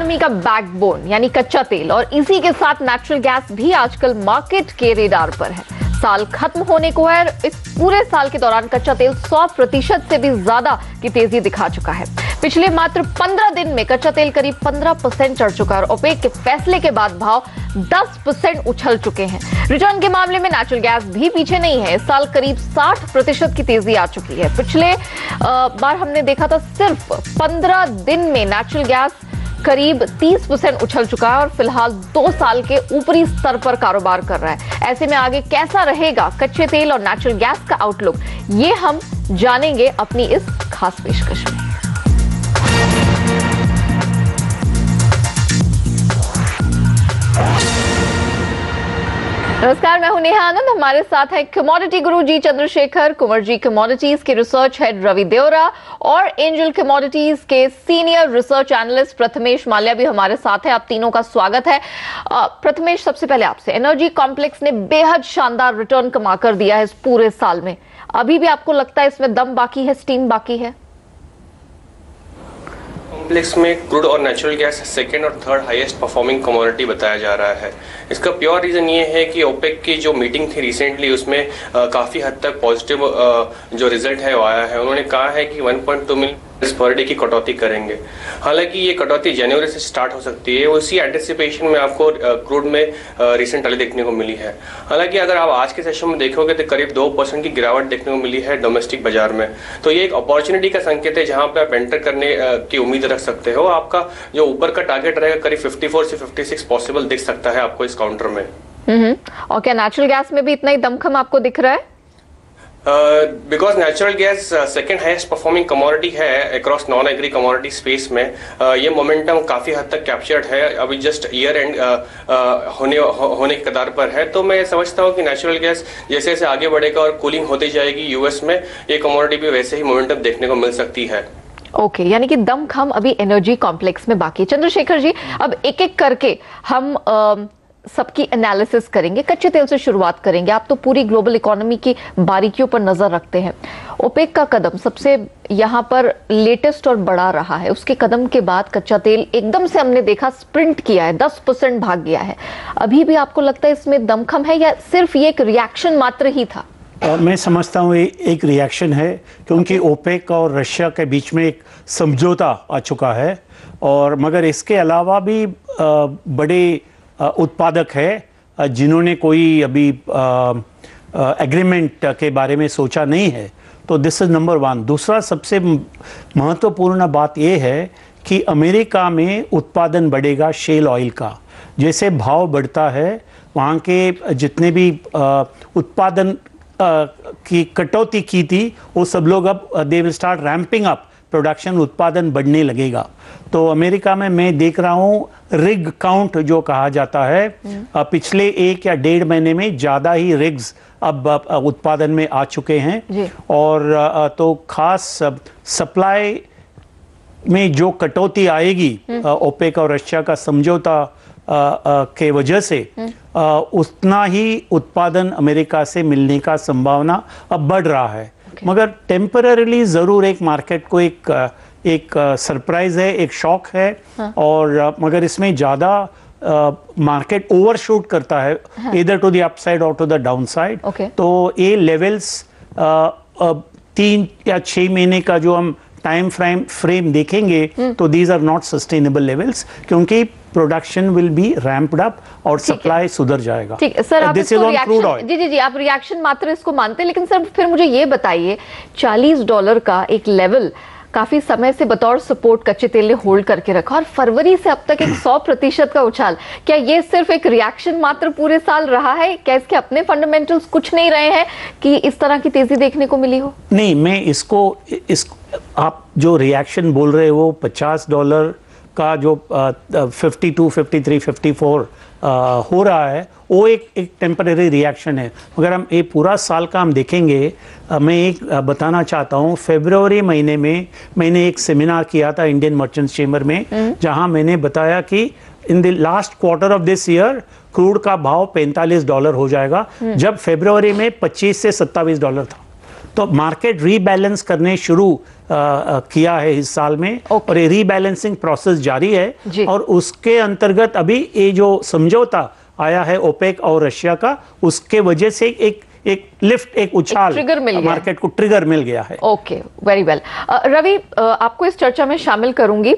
Economy का backbone यानी कच्चा तेल और इसी के साथ नेचुरल गैस भी आजकल मार्केट के रेडार पर है। साल खत्म होने को है, इस पूरे साल के दौरान कच्चा तेल 100% से भी ज्यादा की तेजी दिखा चुका है। पिछले मात्र 15 दिन में कच्चा तेल करीब 15% चढ़ चुका है और ओपेक के फैसले के बाद भाव 10% उछल चुके हैं। रिटर्न के मामले में नेचुरल गैस भी पीछे नहीं है। इस साल करीब 60% की तेजी आ चुकी है। पिछले बार हमने देखा था सिर्फ 15 दिन में नेचुरल गैस करीब 30% उछल चुका है और फिलहाल 2 साल के ऊपरी स्तर पर कारोबार कर रहा है। ऐसे में आगे कैसा रहेगा कच्चे तेल और नेचुरल गैस का आउटलुक, ये हम जानेंगे अपनी इस खास पेशकश में। नमस्कार, मैं हूं नेहा आनंद। हमारे साथ है कमोडिटी गुरु जी चंद्रशेखर, कुंवर जी कमोडिटीज के रिसर्च हेड रवि देवरा और एंजल कमोडिटीज के senior research analyst Prathamesh Mallya भी हमारे साथ है। आप तीनों का स्वागत है। प्रथमेश, सबसे पहले आपसे, एनर्जी कॉम्प्लेक्स ने बेहद शानदार रिटर्न कमा कर दिया है इस पूरे साल में। अभी भी आपको लगता है इसमें दम बाकी है, स्टीम बाकी है? कॉम्प्लेक्स में क्रूड और नेचुरल गैस सेकेंड और थर्ड हाईएस्ट परफॉर्मिंग कमोडिटी बताया जा रहा है। इसका प्योर रीज़न ये है कि ओपेक की जो मीटिंग थी रिसेंटली, उसमें काफ़ी हद तक पॉजिटिव जो रिजल्ट है वो आया है। उन्होंने कहा है कि 1.2 मिलियन पर डे की कटौती करेंगे। हालांकि ये कटौती जनवरी से स्टार्ट हो सकती है। उसी एंटिसिपेशन में आपको क्रूड में रिसेंट रैली देखने को मिली है। हालांकि अगर आप आज के सेशन में देखोगे तो करीब 2% की गिरावट देखने को मिली है डोमेस्टिक बाजार में। तो ये एक अपॉर्चुनिटी का संकेत है जहां पे आप एंटर करने की उम्मीद रख सकते हो। आपका जो ऊपर का टारगेट रहेगा करीब 54 से 56 पॉसिबल दिख सकता है आपको इस काउंटर में। और क्या नेचुरल गैस में भी इतना ही दमखम आपको दिख रहा है? Because natural gas second highest performing commodity है across non agri commodity space में। ये मोमेंटम काफी हद तक कैप्चर्ड है। अभी जस्ट ईयर एंड होने के कगार पर है। तो मैं समझता हूँ कि नेचुरल गैस जैसे जैसे आगे बढ़ेगा और कूलिंग होती जाएगी यूएस में, ये कमोडिटी भी वैसे ही मोमेंटम देखने को मिल सकती है। ओके, यानी कि दमखम अभी एनर्जी कॉम्प्लेक्स में बाकी है। चंद्रशेखर जी, अब एक एक करके हम सबकी एनालिसिस करेंगे। कच्चे तेल से शुरुआत करेंगे। आप तो पूरी ग्लोबल इकोनॉमी की बारीकियों पर नजर रखते हैं। ओपेक का कदम सबसे यहाँ पर लेटेस्ट और बड़ा रहा है। उसके कदम के बाद कच्चा तेल एकदम से हमने देखा स्प्रिंट किया है, 10% भाग गया है। अभी भी आपको लगता है इसमें दमखम है या सिर्फ ये एक रिएक्शन मात्र ही था? मैं समझता हूँ ये एक रिएक्शन है, क्योंकि ओपेक और रशिया के बीच में एक समझौता आ चुका है। और मगर इसके अलावा भी बड़े उत्पादक है जिन्होंने कोई अभी एग्रीमेंट के बारे में सोचा नहीं है। तो दिस इज़ नंबर 1। दूसरा सबसे महत्वपूर्ण बात यह है कि अमेरिका में उत्पादन बढ़ेगा शेल ऑयल का। जैसे भाव बढ़ता है, वहाँ के जितने भी उत्पादन की कटौती की थी वो सब लोग अब they will start ramping up production, उत्पादन बढ़ने लगेगा। तो अमेरिका में मैं देख रहा हूँ रिग काउंट जो कहा जाता है, पिछले 1 या 1.5 महीने में ज़्यादा ही रिग्स अब उत्पादन में आ चुके हैं। और तो खास सप्लाई में जो कटौती आएगी ओपेक और रशिया का समझौता के वजह से, उतना ही उत्पादन अमेरिका से मिलने का संभावना अब बढ़ रहा है। मगर टेम्पररीली ज़रूर एक मार्केट को एक सरप्राइज है, एक शॉक है। और मगर इसमें ज़्यादा मार्केट ओवरशूट करता है, इधर टू द अपसाइड और टू द डाउनसाइड। तो ये लेवल्स 3 या 6 महीने का जो हम टाइम फ्रेम देखेंगे तो these are not sustainable levels, क्योंकि production will be ramped up और सप्लाई सुधर जाएगा। ठीक है सर, आप इसको रिएक्शन, जी आप रिएक्शन मात्र इसको मानते हैं। लेकिन सर फिर मुझे ये बताइए, $40 का एक लेवल काफी समय से बतौर सपोर्ट कच्चे तेल ने होल्ड करके रखा और फरवरी से अब तक एक 100% का उछाल, क्या ये सिर्फ एक रिएक्शन मात्र पूरे साल रहा है? क्या इसके अपने फंडामेंटल्स कुछ नहीं रहे हैं कि इस तरह की तेजी देखने को मिली हो? नहीं, मैं इसको आप जो रिएक्शन बोल रहे हो $50 का जो 52, 53, 54 हो रहा है, वो एक टेम्परेरी रिएक्शन है। अगर हम ये पूरा साल का हम देखेंगे, मैं एक बताना चाहता हूँ। फरवरी महीने में मैंने एक सेमिनार किया था इंडियन मर्चेंट्स चेंबर में, जहाँ मैंने बताया कि in the last quarter of this year crude का भाव $45 हो जाएगा, जब फरवरी में $25 से $27 था। तो मार्केट रीबैलेंस करने शुरू किया है इस साल में, और ये रीबैलेंसिंग प्रोसेस जारी है। और उसके अंतर्गत अभी ये जो समझौता आया है ओपेक और रशिया का, उसके वजह से एक लिफ्ट, एक उछाल मार्केट को ट्रिगर मिल गया है। Okay, very well. रवि, आपको इस चर्चा में शामिल करूंगी।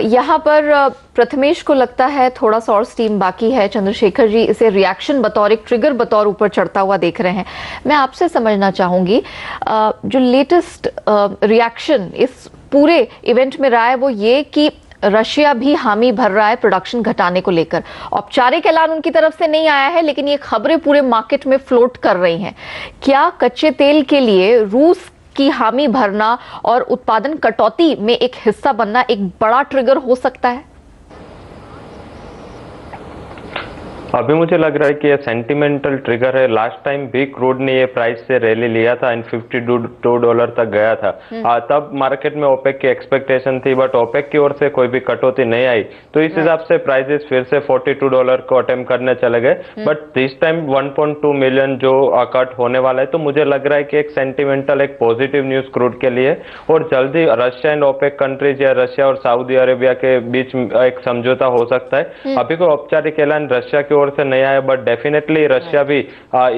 यहाँ पर प्रथमेश को लगता है थोड़ा सा और स्टीम बाकी है, चंद्रशेखर जी इसे रिएक्शन बतौर एक ट्रिगर बतौर ऊपर चढ़ता हुआ देख रहे हैं। मैं आपसे समझना चाहूंगी जो लेटेस्ट रिएक्शन इस पूरे इवेंट में रहा है वो ये कि रशिया भी हामी भर रहा है प्रोडक्शन घटाने को लेकर। औपचारिक ऐलान उनकी तरफ से नहीं आया है, लेकिन ये खबरें पूरे मार्केट में फ्लोट कर रही हैं। क्या कच्चे तेल के लिए रूस की हामी भरना और उत्पादन कटौती में एक हिस्सा बनना एक बड़ा ट्रिगर हो सकता है? अभी मुझे लग रहा है कि ये सेंटिमेंटल ट्रिगर है। लास्ट टाइम भी क्रूड ने ये प्राइस से रैली लिया था, इन $52 तक गया था। तब मार्केट में ओपेक की एक्सपेक्टेशन थी, बट ओपेक की ओर से कोई भी कटौती नहीं आई, तो इस हिसाब से प्राइसेस फिर से $42 को अटेम्प्ट करने चले गए। बट दिस टाइम 1.2 मिलियन जो कट होने वाला है, तो मुझे लग रहा है कि एक सेंटिमेंटल, एक पॉजिटिव न्यूज क्रूड के लिए, और जल्दी रशिया एंड ओपेक कंट्रीज या रशिया और सऊदी अरेबिया के बीच एक समझौता हो सकता है। अभी कोई औपचारिक ऐलान रशिया की ओर से नहीं आया, बट डेफिनेटली रशिया भी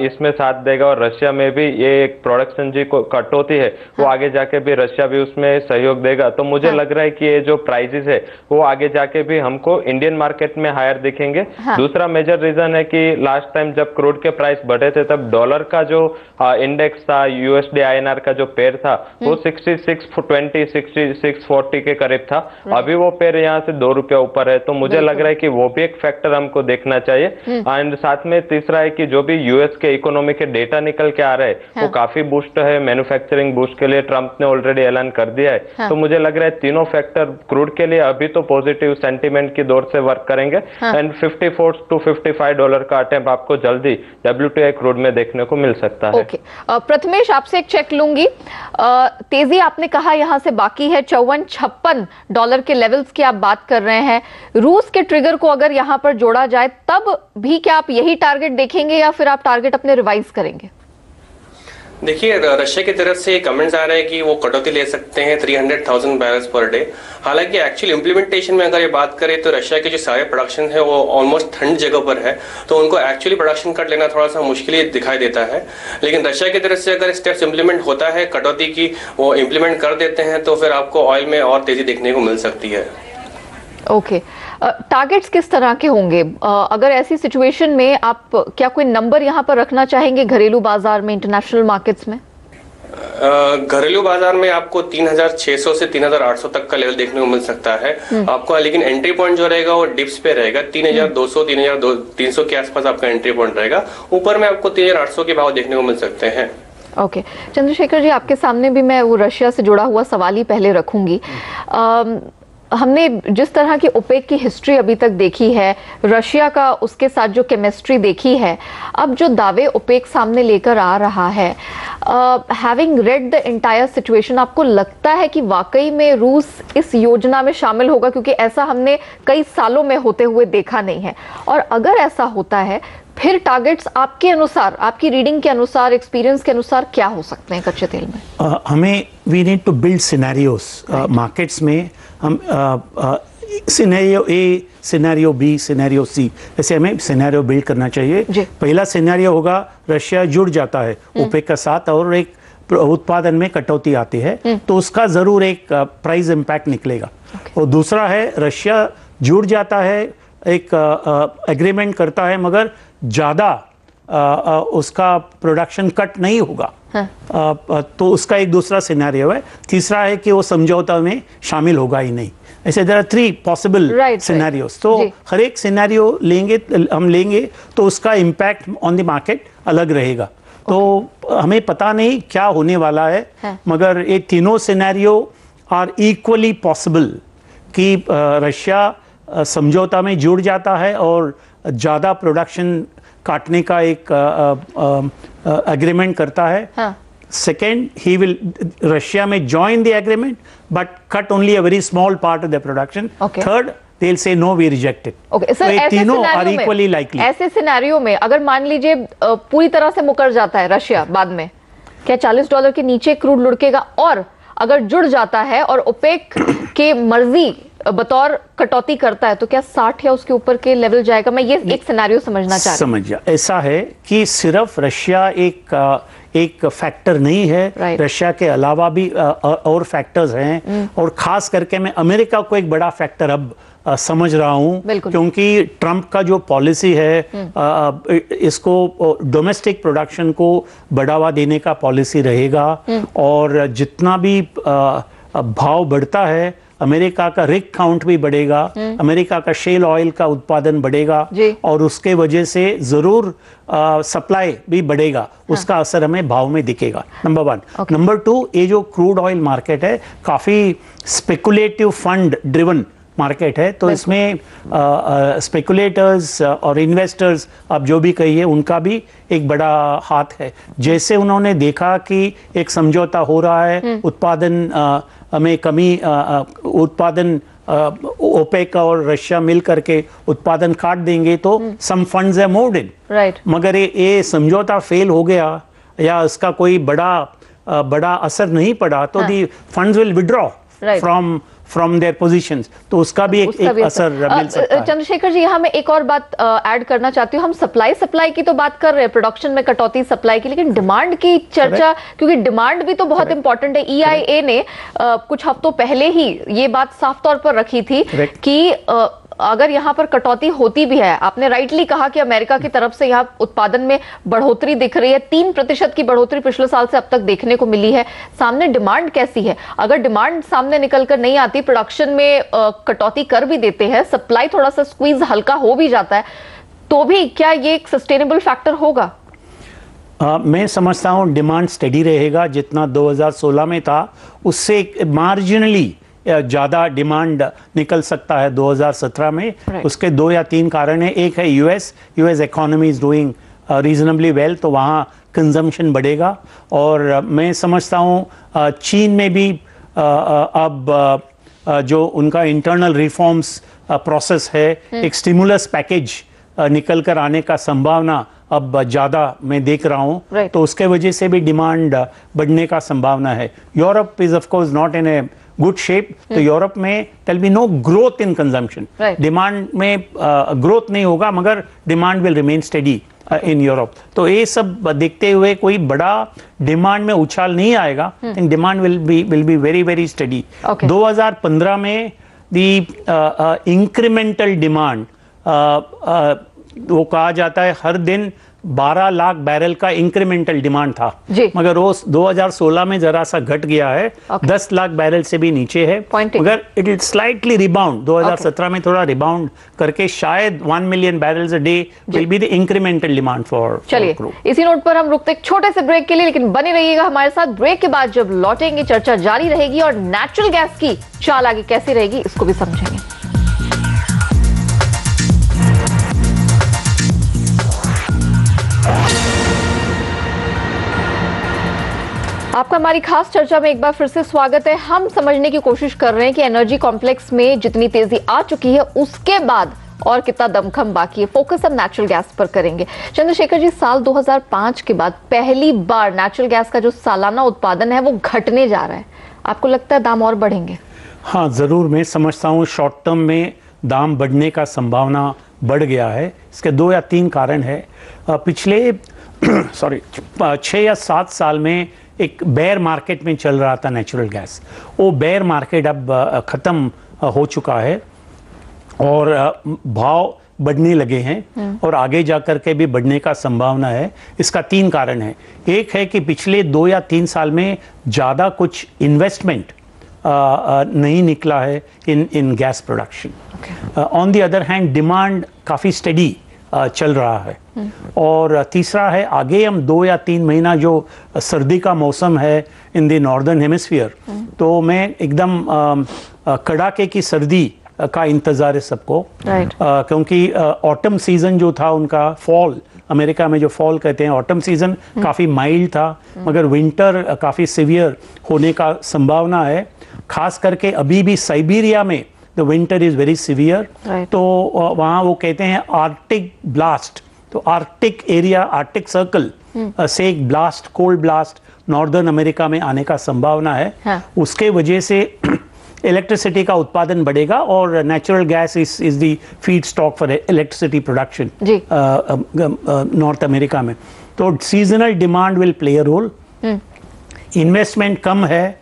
इसमें साथ देगा, और रशिया में भी ये एक प्रोडक्शन जी को कटौती है वो आगे जाके भी रशिया भी उसमें सहयोग देगा। तो मुझे लग रहा है कि ये जो प्राइसेस है वो आगे जाके भी हमको इंडियन मार्केट में हायर दिखेंगे। दूसरा मेजर रीजन है कि लास्ट टाइम जब क्रूड के प्राइस बढ़े थे तब डॉलर का जो इंडेक्स था, यूएसडी आईएनआर का जो पेयर था वो 66.20 66.40 के करीब था। अभी वो पेयर यहाँ से ₹2 ऊपर है, तो मुझे लग रहा है कि वो भी एक फैक्टर हमको देखना चाहिए। एंड साथ में तीसरा है कि जो भी यूएस के इकोनॉमी के डेटा निकल के आ रहे हैं वो काफी बूस्ट है। मैन्युफैक्चरिंग बूस्ट के लिए ट्रंप ने ऑलरेडी ऐलान कर दिया है। तो मुझे लग रहा है तीनों फैक्टर क्रूड के लिए अभी तो पॉजिटिव सेंटीमेंट की दौर से वर्क करेंगे। एंड $54 to $55 का अटेम्प्ट आपको जल्दी WTI क्रूड में देखने को मिल सकता है। ओके, प्रथमेश आपसे एक चेक लूंगी। तेजी आपने कहा यहां से बाकी है, $54-56 के लेवल्स की आप बात कर रहे हैं। रूस के ट्रिगर को अगर यहां पर जोड़ा जाए तब भी क्या आप यही टारगेट देखेंगे या फिर आप टारगेट अपने रिवाइज करेंगे? देखिए, रशिया की तरफ से कमेंट्स आ रहे हैं कि वो कटौती ले सकते हैं 300,000 बैरल्स पर डे। हालांकि एक्चुअल इंप्लीमेंटेशन में अगर ये बात करें तो रशिया के जो सारे प्रोडक्शन है वो ऑलमोस्ट ठंड जगह पर है, तो उनको एक्चुअली प्रोडक्शन कट लेना थोड़ा सा मुश्किल ही दिखाई देता है। लेकिन रशिया की तरफ से अगर स्टेप्स इंप्लीमेंट होता है कटौती की, वो इंप्लीमेंट कर देते हैं, तो फिर आपको ऑयल में और तेजी देखने को मिल सकती है। ओके, टारगेट्स किस तरह के होंगे? अगर ऐसी सिचुएशन में आप क्या कोई नंबर यहां पर रखना चाहेंगे घरेलू बाजार में, इंटरनेशनल मार्केट्स में? घरेलू बाजार में आपको 3,600 से 3,800 तक का लेवल देखने को मिल सकता है आपको। लेकिन एंट्री पॉइंट जो रहेगा वो डिप्स पे रहेगा, 3,200 3,300 के आसपास आपका एंट्री पॉइंट रहेगा। ऊपर में आपको 3,800 के भाव देखने को मिल सकते हैं। ओके, चंद्रशेखर जी आपके सामने भी मैं वो रशिया से जुड़ा हुआ सवाल ही पहले रखूंगी। हमने जिस तरह की ओपेक की हिस्ट्री अभी तक देखी है, रशिया का उसके साथ जो केमिस्ट्री देखी है, अब जो दावे ओपेक सामने लेकर आ रहा है, having read the entire situation, आपको लगता है कि वाकई में रूस इस योजना में शामिल होगा? क्योंकि ऐसा हमने कई सालों में होते हुए देखा नहीं है। और अगर ऐसा होता है फिर टारगेट्स आपके अनुसार, आपकी रीडिंग के अनुसार, एक्सपीरियंस के अनुसार क्या हो सकते हैं कच्चे तेल में? हमें we need to build scenarios markets में। हम scenario A, scenario B, scenario C, ऐसे हमें सिनेरियो बिल्ड करना चाहिए। पहला सिनेरियो होगा रशिया जुड़ जाता है ओपेक का साथ और एक उत्पादन में कटौती आती है, तो उसका जरूर एक प्राइस इम्पैक्ट निकलेगा। और दूसरा है रशिया जुड़ जाता है, एक एग्रीमेंट करता है, मगर ज़्यादा उसका प्रोडक्शन कट नहीं होगा। तो उसका एक दूसरा सिनेरियो है। तीसरा है कि वो समझौता में शामिल होगा ही नहीं। ऐसे देयर आर 3 पॉसिबल सिनेरियोस। तो हर एक सिनेरियो हम लेंगे तो उसका इम्पैक्ट ऑन द मार्केट अलग रहेगा। तो हमें पता नहीं क्या होने वाला है, मगर ये तीनों सिनेरियो आर इक्वली पॉसिबल कि रशिया समझौता में जुड़ जाता है और ज़्यादा प्रोडक्शन काटने का एक एग्रीमेंट करता है। सेकेंड, ही विल रशिया में join the agreement but cut only a very small part of the production. Third, they will say no, we reject it. Okay, sir, तो तीनों are equally likely. ऐसे scenario में अगर मान लीजिए पूरी तरह से मुकर जाता है रशिया बाद में, क्या $40 के नीचे क्रूड लुढ़केगा? और अगर जुड़ जाता है और ओपेक के मर्जी बतौर कटौती करता है तो क्या 60 या उसके ऊपर के लेवल जाएगा? मैं ये एक सिनेरियो समझना चाह रही हूं। समझ गया। ऐसा है कि सिर्फ रशिया एक फैक्टर नहीं है, रशिया के अलावा भी और फैक्टर्स हैं, और खास करके मैं अमेरिका को एक बड़ा फैक्टर अब समझ रहा हूं, क्योंकि ट्रंप का जो पॉलिसी है इसको डोमेस्टिक प्रोडक्शन को बढ़ावा देने का पॉलिसी रहेगा, और जितना भी भाव बढ़ता है अमेरिका का रिग काउंट भी बढ़ेगा, अमेरिका का शेल ऑयल का उत्पादन बढ़ेगा, और उसके वजह से जरूर सप्लाई भी बढ़ेगा। उसका असर हमें भाव में दिखेगा, नंबर 1। नंबर 2, ये जो क्रूड ऑयल मार्केट है काफी स्पेकुलेटिव फंड ड्रिवन मार्केट है, तो इसमें स्पेकुलेटर्स और इन्वेस्टर्स, आप जो भी कहिए, उनका भी एक बड़ा हाथ है। जैसे उन्होंने देखा कि एक समझौता हो रहा है, उत्पादन में कमी, उत्पादन ओपेक और रशिया मिल करके उत्पादन काट देंगे तो सम फंड्स है मूव्ड इन, मगर ये समझौता फेल हो गया या इसका कोई बड़ा असर नहीं पड़ा तो the funds will withdraw from their positions, तो उसका भी एक असर मिल सकता है। चंद्रशेखर जी, यहाँ मैं एक और बात ऐड करना चाहती हूँ। हम सप्लाई की तो बात कर रहे हैं, प्रोडक्शन में कटौती सप्लाई की, लेकिन डिमांड की चर्चा, क्योंकि डिमांड भी तो बहुत इंपॉर्टेंट है। EIA ने कुछ हफ्तों पहले ही ये बात साफ तौर पर रखी थी कि अगर यहाँ पर कटौती होती भी है, आपने राइटली कहा कि अमेरिका की तरफ से यहाँ उत्पादन में बढ़ोतरी दिख रही है, 3% की बढ़ोतरी पिछले साल से अब तक देखने को मिली है। सामने डिमांड कैसी है? अगर डिमांड सामने निकल कर नहीं आती, प्रोडक्शन में कटौती कर भी देते हैं, सप्लाई थोड़ा सा स्क्वीज हल्का हो भी जाता है, तो भी क्या ये एक सस्टेनेबल फैक्टर होगा? मैं समझता हूँ डिमांड स्टेडी रहेगा, जितना 2016 में था उससे मार्जिनली ज़्यादा डिमांड निकल सकता है 2017 में। उसके 2 या 3 कारण है। एक है US economy is doing reasonably well, तो वहाँ कंजम्पशन बढ़ेगा, और मैं समझता हूँ चीन में भी अब जो उनका इंटरनल रिफॉर्म्स प्रोसेस है, एक स्टिमुलस पैकेज निकल कर आने का संभावना अब ज़्यादा मैं देख रहा हूँ, तो उसके वजह से भी डिमांड बढ़ने का संभावना है। Europe is of course not in a good shape, तो यूरोप में there be no growth in consumption, demand में ग्रोथ नहीं होगा, मगर demand will remain steady in Europe. तो ये सब देखते हुए कोई बड़ा डिमांड में उछाल नहीं आएगा, demand will be very very steady. 2015 में द इंक्रीमेंटल डिमांड, वो कहा जाता है हर दिन 12 लाख बैरल का इंक्रीमेंटल डिमांड था, मगर वो 2016 में जरा सा घट गया है, 10 लाख बैरल से भी नीचे है, मगर इट विल स्लाइटली रिबाउंड। 2017 में थोड़ा रिबाउंड करके शायद 1 million barrels a day will be the incremental demand for. चलिए, इसी नोट पर हम रुकते एक छोटे से ब्रेक के लिए, लेकिन बने रहिएगा हमारे साथ। ब्रेक के बाद जब लौटेंगे चर्चा जारी रहेगी और नेचुरल गैस की चाल आगे कैसी रहेगी इसको भी समझेंगे। आपका हमारी खास चर्चा में एक बार फिर से स्वागत है। हम समझने की कोशिश कर रहे हैं कि एनर्जी कॉम्प्लेक्स में जितनी तेजी आ चुकी है उसके बाद और कितना दमखम बाकी है। फोकस हम नेचुरल गैस पर करेंगे। चंद्रशेखर जी, साल 2005 के बाद पहली बार नेचुरल गैस का जो सालाना उत्पादन है वो घटने जा रहा है। आपको लगता है दाम और बढ़ेंगे? हाँ, जरूर। मैं समझता हूँ शॉर्ट टर्म में दाम बढ़ने का संभावना बढ़ गया है। इसके 2 या 3 कारण है। पिछले 6 या 7 साल में एक बेयर मार्केट में चल रहा था नेचुरल गैस, वो बेयर मार्केट अब खत्म हो चुका है और भाव बढ़ने लगे हैं और आगे जाकर के भी बढ़ने का संभावना है। इसका 3 कारण है। एक है कि पिछले 2 या 3 साल में ज़्यादा कुछ इन्वेस्टमेंट नहीं निकला है इन gas production. On the other hand demand काफ़ी स्टेडी चल रहा है। और तीसरा है, आगे हम 2 या 3 महीना जो सर्दी का मौसम है इन द नॉर्दर्न हेमिस्फीयर, तो मैं एकदम कड़ाके की सर्दी का इंतज़ार है सबको। क्योंकि ऑटम सीजन जो था उनका, फॉल, अमेरिका में जो फॉल कहते हैं, ऑटम सीजन काफ़ी माइल्ड था, मगर विंटर काफ़ी सीवियर होने का संभावना है। खास करके अभी भी साइबेरिया में the winter is very severe. तो वहाँ वो कहते हैं आर्कटिक ब्लास्ट, तो आर्कटिक एरिया, आर्कटिक सर्कल से एक blast, cold blast northern America में आने का संभावना है। हाँ। उसके वजह से इलेक्ट्रिसिटी का उत्पादन बढ़ेगा और natural gas is the feed stock for electricity production north America में। तो seasonal demand will play a role. Investment कम है,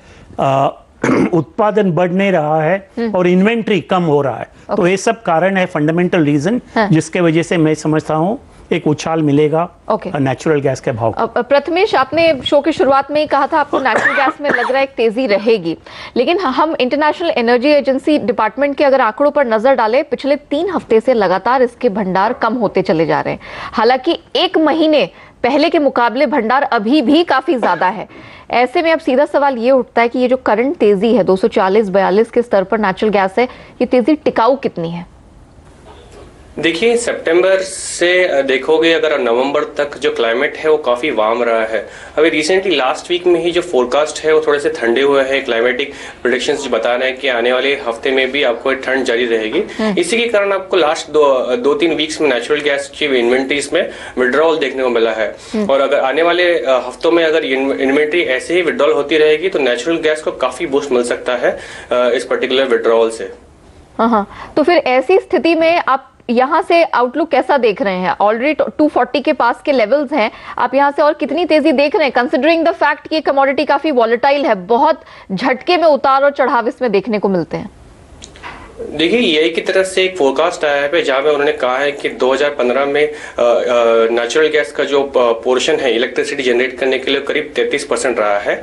उत्पादन बढ़ नहीं रहा है और इन्वेंट्री कम हो रहा है। तो ये सब कारण है, फंडामेंटल रीजन, जिसके वजह से मैं समझता हूं एक उछाल मिलेगा नेचुरल गैस के भाव। प्रथमेश, आपने शो की शुरुआत में ही कहा था आपको नेचुरल गैस में लग रहा है एक तेजी रहेगी, लेकिन हम इंटरनेशनल एनर्जी एजेंसी डिपार्टमेंट के अगर आंकड़ों पर नजर डालें, पिछले 3 हफ्ते से लगातार इसके भंडार कम होते चले जा रहे हैं। हालांकि 1 महीने पहले के मुकाबले भंडार अभी भी काफी ज्यादा है। ऐसे में अब सीधा सवाल ये उठता है कि ये जो करंट तेजी है 240-42 के स्तर पर नेचुरल गैस है, ये तेजी टिकाऊ कितनी है? देखिए, सितंबर से देखोगे अगर नवंबर तक जो क्लाइमेट है वो काफी वार्म रहा है। अभी रिसेंटली लास्ट वीक में ही जो फोरकास्ट है वो थोड़े से ठंडे हुए हैं। क्लाइमेटिक प्रेडिक्शंस बता रहे हैं कि आने वाले हफ्ते में भी आपको ठंड जारी रहेगी। इसी के कारण आपको लास्ट 2-3 वीक्स में नेचुरल गैस की इन्वेंट्रीज में विड्रॉल देखने को मिला है। और अगर आने वाले हफ्तों में अगर इन्वेंट्री ऐसे ही विड्रॉल होती रहेगी तो नेचुरल गैस को काफी बूस्ट मिल सकता है इस पर्टिकुलर विड्रॉल से। हाँ, तो फिर ऐसी स्थिति में आप यहाँ से आउटलुक कैसा देख रहे हैं? ऑलरेडी 240 के पास के लेवल्स हैं, आप यहाँ से और कितनी तेजी देख रहे हैं, कंसिडरिंग द फैक्ट कि कमोडिटी काफी वॉलेटाइल है, बहुत झटके में उतार और चढ़ाव इसमें देखने को मिलते हैं? देखिए, यही की तरफ से एक फोरकास्ट आया है जहां पे उन्होंने कहा है कि 2015 में नेचुरल गैस का जो पोर्शन है इलेक्ट्रिसिटी जनरेट करने के लिए करीब 33% रहा है।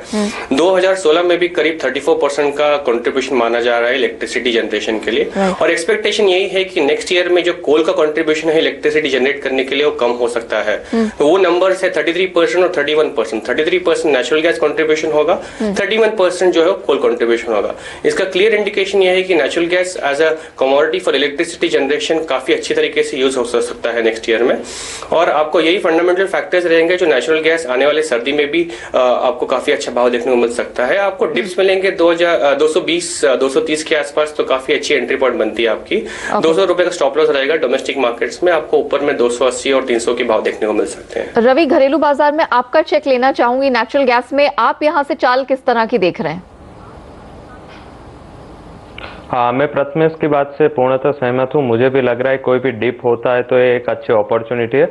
2016 में भी करीब 34% का कंट्रीब्यूशन माना जा रहा है इलेक्ट्रिसिटी जनरेशन के लिए। और एक्सपेक्टेशन यही है कि नेक्स्ट ईयर में जो कोल का कंट्रीब्यूशन है इलेक्ट्रिसिटी जनरेट करने के लिए वो कम हो सकता है। तो वो नंबर है 33% और 31%। 33% नेचुरल गैस कंट्रीब्यूशन होगा, 31% जो है कोल कंट्रीब्यूशन होगा। इसका क्लियर इंडिकेशन ये है कि natural gas as a commodity for electricity generation काफी अच्छी तरीके से यूज हो सकता है नेक्स्ट ईयर में। और आपको यही फंडामेंटल फैक्टर्स रहेंगे जो नेचुरल गैस आने वाले सर्दी में भी आपको काफी अच्छा भाव देखने को मिल सकता है। आपको डिप्स मिलेंगे 220-230 के आसपास, तो काफी अच्छी एंट्री पॉइंट बनती है आपकी। 200 रुपए का स्टॉप लॉस रहेगा डोमेस्टिक मार्केट्स में। आपको ऊपर में 280 और 300 के भाव देखने को मिल सकते हैं। रवि, घरेलू बाजार में आपका चेक लेना चाहूंगी नेचुरल गैस में, आप यहाँ से चाल किस तरह की देख रहे हैं? हाँ, मैं प्रथमेश की बात से पूर्णतः सहमत हूँ। मुझे भी लग रहा है कोई भी डिप होता है तो ये एक अच्छी अपॉर्चुनिटी है।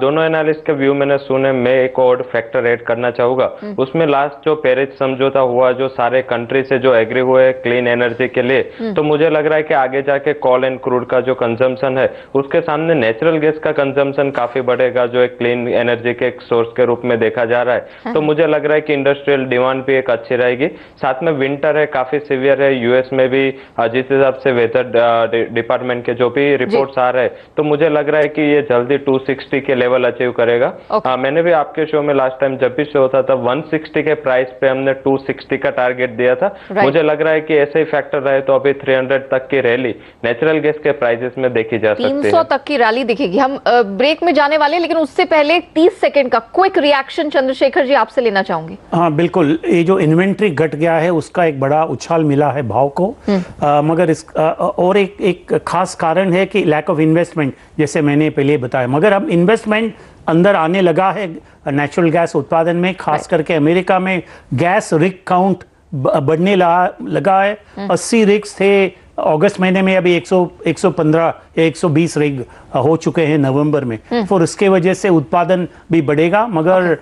दोनों एनालिस्ट के व्यू मैंने सुने, मैं एक और फैक्टर ऐड करना चाहूंगा। उसमें लास्ट जो पेरिस समझौता हुआ, जो सारे कंट्री से जो एग्री हुए क्लीन एनर्जी के लिए, तो मुझे लग रहा है कि आगे जाके कॉल एंड क्रूड का जो कंजम्पशन है उसके सामने नेचुरल गैस का कंजम्पशन काफी बढ़ेगा, जो एक क्लीन एनर्जी के एक सोर्स के रूप में देखा जा रहा है। तो मुझे लग रहा है कि इंडस्ट्रियल डिमांड भी एक अच्छी रहेगी। साथ में विंटर है, काफी सीवियर है यूएस में भी, जिस हिसाब से वेदर डिपार्टमेंट के जो भी रिपोर्ट्स आ रहे हैं, तो मुझे लग रहा है कि ये जल्दी 260 के लेवल अचीव करेगा। मैंने भी आपके शो में लास्ट टाइम जब भी शो होता था 160 के प्राइस पे हमने 260 का टारगेट दिया था। मुझे लग रहा है कि ऐसे ही फैक्टर रहे तो अभी 300 तक की रैली नेचुरल गैस के प्राइसेस में देखी जा सकती है। 300 तक की रैली दिखेगी। हम ब्रेक में जाने वाले, लेकिन उससे पहले 30 सेकंड का क्विक रिएक्शन चंद्रशेखर जी आपसे लेना चाहूंगी। हाँ बिल्कुल, ये जो इन्वेंट्री घट गया है उसका एक बड़ा उछाल मिला है भाव को। मगर इस और एक खास कारण है कि लैक ऑफ इन्वेस्टमेंट, जैसे मैंने पहले बताया। मगर अब इन्वेस्टमेंट अंदर आने लगा है नेचुरल गैस उत्पादन में, खास करके अमेरिका में गैस रिग काउंट बढ़ने लगा है। 80 रिग्स थे अगस्त महीने में, अभी 115 या 120 रिग हो चुके हैं नवंबर में। फिर उसके वजह से उत्पादन भी बढ़ेगा, मगर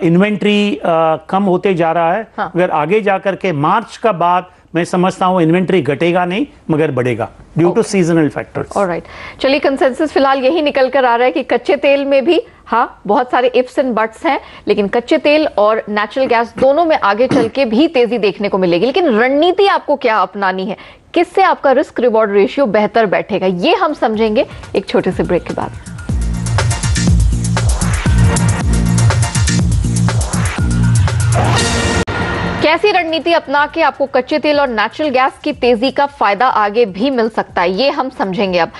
इन्वेंट्री कम होते जा रहा है। अगर आगे जाकर के मार्च का बाद मैं समझता हूं इन्वेंट्री घटेगा नहीं मगर बढ़ेगा due to seasonal factors. Alright, चलिए कंसेंसस फिलहाल यही निकल कर आ रहा है कि कच्चे तेल में भी हाँ बहुत सारे इफ्स एंड बट्स हैं, लेकिन कच्चे तेल और नेचुरल गैस दोनों में आगे चल के भी तेजी देखने को मिलेगी। लेकिन रणनीति आपको क्या अपनानी है, किससे आपका रिस्क रिवॉर्ड रेशियो बेहतर बैठेगा, ये हम समझेंगे एक छोटे से ब्रेक के बाद। कैसी रणनीति अपना के आपको कच्चे तेल और नेचुरल गैस की तेजी का फायदा आगे भी मिल सकता है, ये हम समझेंगे। अब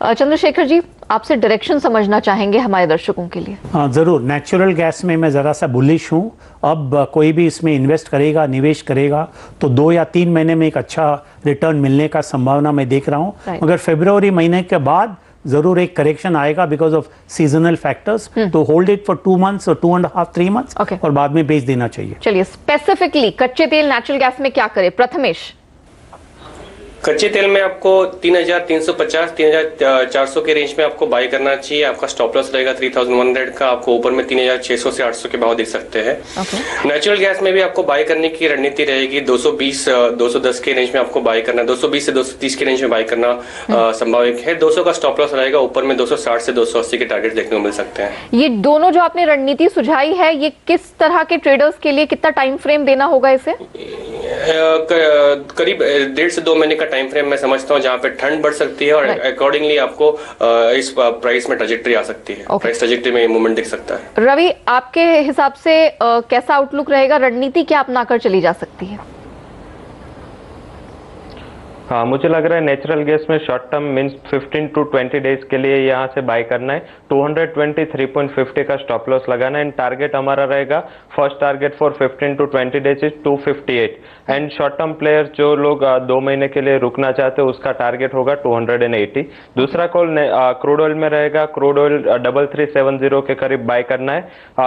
चंद्रशेखर जी, आपसे डायरेक्शन समझना चाहेंगे हमारे दर्शकों के लिए। हाँ जरूर, नेचुरल गैस में मैं ज़रा सा बुलिश हूँ। अब कोई भी इसमें इन्वेस्ट करेगा, निवेश करेगा, तो 2 या 3 महीने में एक अच्छा रिटर्न मिलने का संभावना मैं देख रहा हूँ। मगर फरवरी महीने के बाद जरूर एक करेक्शन आएगा बिकॉज ऑफ सीजनल फैक्टर्स, तो होल्ड इट फॉर 2 मंथ्स और 2.5 3 मंथ्स और बाद में बेच देना चाहिए। चलिए स्पेसिफिकली कच्चे तेल नेचुरल गैस में क्या करें प्रथमेश? कच्चे तेल में आपको 3,350 3,400 के रेंज में आपको बाय करना चाहिए। आपका स्टॉप लॉस रहेगा 3,100 का, आपको ऊपर में 3,600 से 800 के भाव दिख सकते हैं। नेचुरल गैस में भी आपको बाय करने की रणनीति रहेगी 220 210 के रेंज में आपको बाय करना, 220 से 230 के रेंज में बाय करना संभावित है। 200 का स्टॉप लॉस रहेगा, ऊपर में 260 से 280 के टारगेट देखने को मिल सकते हैं। ये दोनों जो आपने रणनीति सुझाई है, ये किस तरह के ट्रेडर्स के लिए कितना टाइम फ्रेम देना होगा इसे? करीब 1.5 से 2 महीने का टाइम फ्रेम मैं समझता हूँ, जहाँ पे ठंड बढ़ सकती है और अकॉर्डिंगली आपको इस प्राइस में ट्रजेक्टरी आ सकती है। प्राइस ट्रजेक्टरी में मूवमेंट दिख सकता है। रवि, आपके हिसाब से कैसा आउटलुक रहेगा? रणनीति क्या अपनाकर चली जा सकती है? हाँ, मुझे लग रहा है नेचुरल गैस में short term means 15 to 20 days के लिए यहाँ से बाय करना है। 223.50 का स्टॉप लॉस लगाना है एंड टारगेट हमारा रहेगा, first target for 15 to 20 days is 258 and short term player जो लोग 2 महीने के लिए रुकना चाहते हैं उसका टारगेट होगा 280। दूसरा कॉल क्रूड ऑयल में रहेगा, क्रूड ऑयल 3370 के करीब बाय करना है।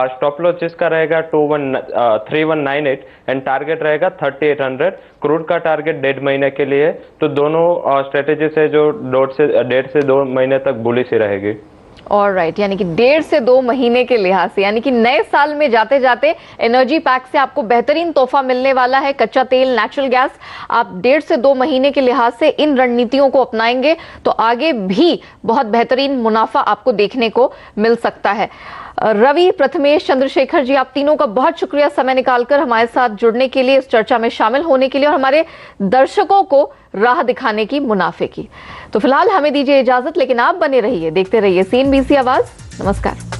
स्टॉप लॉस जिसका रहेगा 3198 एंड टारगेट रहेगा 3800। क्रूड का टारगेट 1.5 महीने के लिए, तो दोनों स्ट्रेटेजी से जो 1.5 से 2 महीने तक बुलिश ही रहेगी। ऑलराइट, यानी कि 1.5 से 2 महीने के लिहाज से, यानी कि नए साल में जाते जाते एनर्जी पैक से आपको बेहतरीन तोहफा मिलने वाला है कच्चा तेल नेचुरल गैस। आप 1.5 से 2 महीने के लिहाज से इन रणनीतियों को अपनाएंगे तो आगे भी बहुत बेहतरीन मुनाफा आपको देखने को मिल सकता है। रवि, प्रथमेश, चंद्रशेखर जी, आप तीनों का बहुत शुक्रिया समय निकालकर हमारे साथ जुड़ने के लिए, इस चर्चा में शामिल होने के लिए और हमारे दर्शकों को राह दिखाने की मुनाफे की। तो फिलहाल हमें दीजिए इजाजत, लेकिन आप बने रहिए, देखते रहिए CNBC आवाज। नमस्कार।